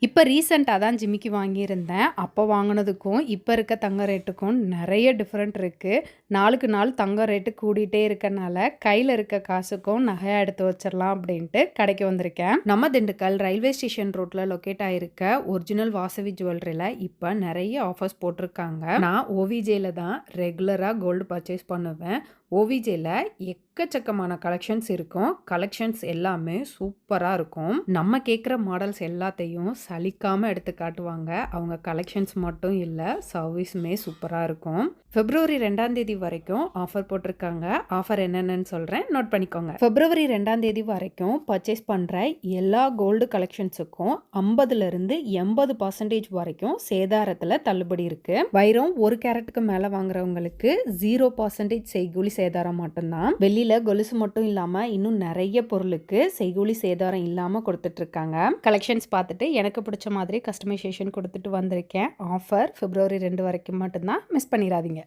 இப்போ ரீசெண்டா தான் ஜிமிக்கி வாங்கியிருந்தேன். அப்போ வாங்குனதுக்கும், இப்ப இருக்க தங்க ரேட்டுக்கும் நெறைய டிஃபரெண்ட் இருக்கு. நாளுக்கு நாள் தங்க ரேட்டு கூடிட்டே இருக்கனால, கையில இருக்க காசுக்கும் நகையா எடுத்து வச்சிரலாம் அப்படின்ட்டு கடைக்கு வந்திருக்கேன். நம்ம திண்டுக்கல் ரயில்வே ஸ்டேஷன் ரோட்ல லொக்கேட் ஆயிருக்க ஒரிஜினல் வாசவி ஜுவல்லரில இப்ப நெறைய ஆஃபர்ஸ் போட்டிருக்காங்க. நான் OVJல தான் ரெகுலரா கோல்டு பர்ச்சேஸ் பண்ணுவேன். OVJல எக்கச்சக்கமான கலெக்ஷன்ஸ் இருக்கும். கலெக்ஷன்ஸ் எல்லாமே சூப்பரா இருக்கும். நம்ம கேட்குற மாடல்ஸ் எல்லாத்தையும் சலிக்காம எடுத்து காட்டுவாங்க. அவங்க கலெக்ஷன்ஸ் மட்டும் இல்ல, சர்வீஸுமே சூப்பரா இருக்கும். பிப்ரவரி 2ஆம் தேதி வரைக்கும் ஆஃபர் போட்டிருக்காங்க. ஆஃபர் என்னென்னு சொல்றேன், நோட் பண்ணிக்கோங்க. பிப்ரவரி 2ஆம் தேதி வரைக்கும் பர்ச்சேஸ் பண்ற எல்லா கோல்டு கலெக்ஷன்ஸுக்கும் 50லிருந்து 80% வரைக்கும் சேதாரத்துல தள்ளுபடி இருக்கு. வைரம் 1 கேரட்டுக்கு மேல வாங்குறவங்களுக்கு 0% செய்கூலி சேதாரம் மட்டும்தான். வெளியில கொலுசு மட்டும் இல்லாம இன்னும் நிறைய பொருளுக்கு செய்கூலி சேதாரம் இல்லாம கொடுத்துட்டு இருக்காங்க. கலெக்ஷன்ஸ் பார்த்துட்டு எனக்கு பிடிச்ச மாதிரி கஸ்டமைசேஷன் கொடுத்துட்டு வந்திருக்கேன். ஆஃபர் பிப்ரவரி 2 வரைக்கும் மட்டும்தான், மிஸ் பண்ணிடாதீங்க.